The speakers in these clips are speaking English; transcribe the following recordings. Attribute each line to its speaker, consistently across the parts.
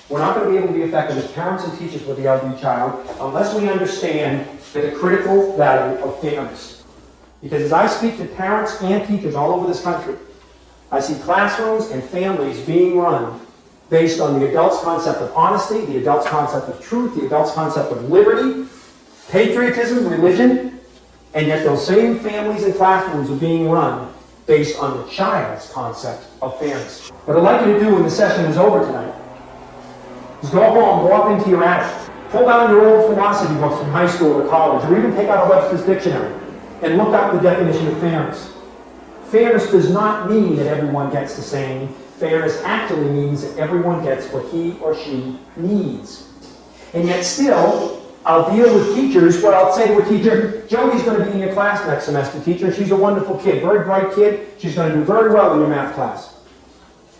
Speaker 1: We're not going to be able to be effective as parents and teachers with the LD child unless we understand the critical value of fairness. Because as I speak to parents and teachers all over this country, I see classrooms and families being run based on the adult's concept of honesty, the adult's concept of truth, the adult's concept of liberty, patriotism, religion, and yet those same families and classrooms are being run based on the child's concept of fairness. What I'd like you to do when the session is over tonight is go home, go up into your attic, pull down your old philosophy books from high school or college, or even take out a Webster's dictionary and look up the definition of fairness. Fairness does not mean that everyone gets the same. Fairness actually means that everyone gets what he or she needs. And yet still, I'll deal with teachers where I'll say to a teacher, Jody's going to be in your class next semester, teacher. She's a wonderful kid, very bright kid. She's going to do very well in your math class.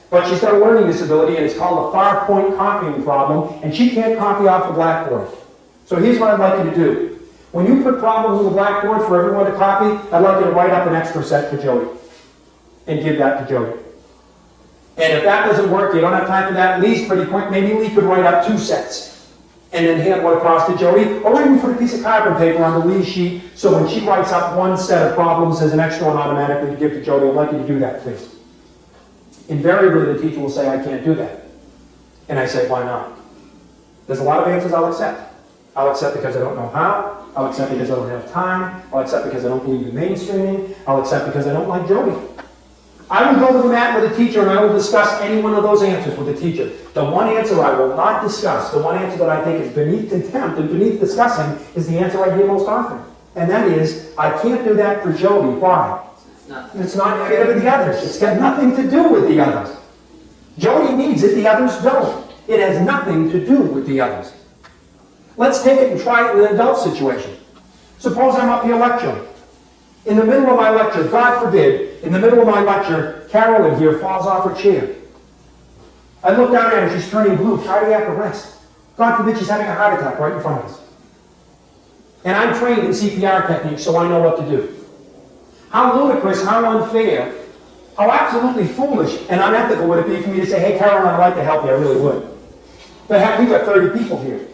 Speaker 1: But she's got a learning disability, and it's called a far-point copying problem, and she can't copy off the blackboard. So here's what I'd like you to do. When you put problems on the blackboard for everyone to copy, I'd like you to write up an extra set for Jody and give that to Jody. And if that doesn't work, you don't have time for that, Lee's pretty quick. Maybe Lee could write up 2 sets and then hand one across to Jody, or even put a piece of carbon paper on the Lee sheet so when she writes up one set of problems, there's an extra one automatically to give to Jody. I'd like you to do that, please. Invariably, the teacher will say, I can't do that. And I say, why not? There's a lot of answers I'll accept. I'll accept because I don't know how. I'll accept because I don't have time. I'll accept because I don't believe in mainstreaming. I'll accept because I don't like Jody. I will go to the mat with a teacher and I will discuss any one of those answers with the teacher. The one answer I will not discuss, the one answer that I think is beneath contempt and beneath discussing, is the answer I hear most often. And that is, I can't do that for Jody. Why? It's not fair to the others. It's got nothing to do with the others. Jody needs it, the others don't. It has nothing to do with the others. Let's take it and try it in an adult situation. Suppose I'm up here lecturing. In the middle of my lecture, God forbid, in the middle of my lecture, Carolyn here falls off her chair. I look down at her, she's turning blue, cardiac arrest. God forbid she's having a heart attack right in front of us. And I'm trained in CPR techniques, so I know what to do. How ludicrous, how unfair, how absolutely foolish and unethical would it be for me to say, hey, Carolyn, I'd like to help you, I really would. But heck, we've got 30 people here.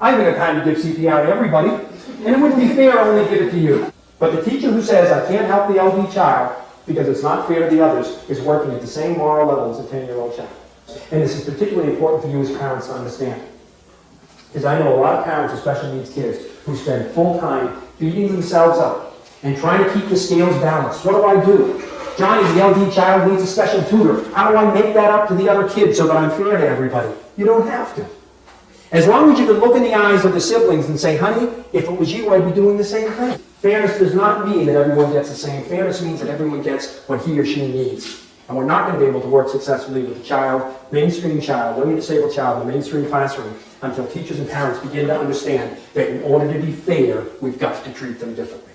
Speaker 1: I haven't got time to give CPR to everybody, and it wouldn't be fair to only give it to you. But the teacher who says, I can't help the LD child because it's not fair to the others, is working at the same moral level as a 10-year-old child. And this is particularly important for you as parents to understand. Because I know a lot of parents with special needs kids who spend full time beating themselves up and trying to keep the scales balanced. What do? Johnny, the LD child, needs a special tutor. How do I make that up to the other kids so that I'm fair to everybody? You don't have to. As long as you can look in the eyes of the siblings and say, honey, if it was you, I'd be doing the same thing. Fairness does not mean that everyone gets the same. Fairness means that everyone gets what he or she needs. And we're not going to be able to work successfully with a child, mainstream child, learning disabled child in the mainstream classroom until teachers and parents begin to understand that in order to be fair, we've got to treat them differently.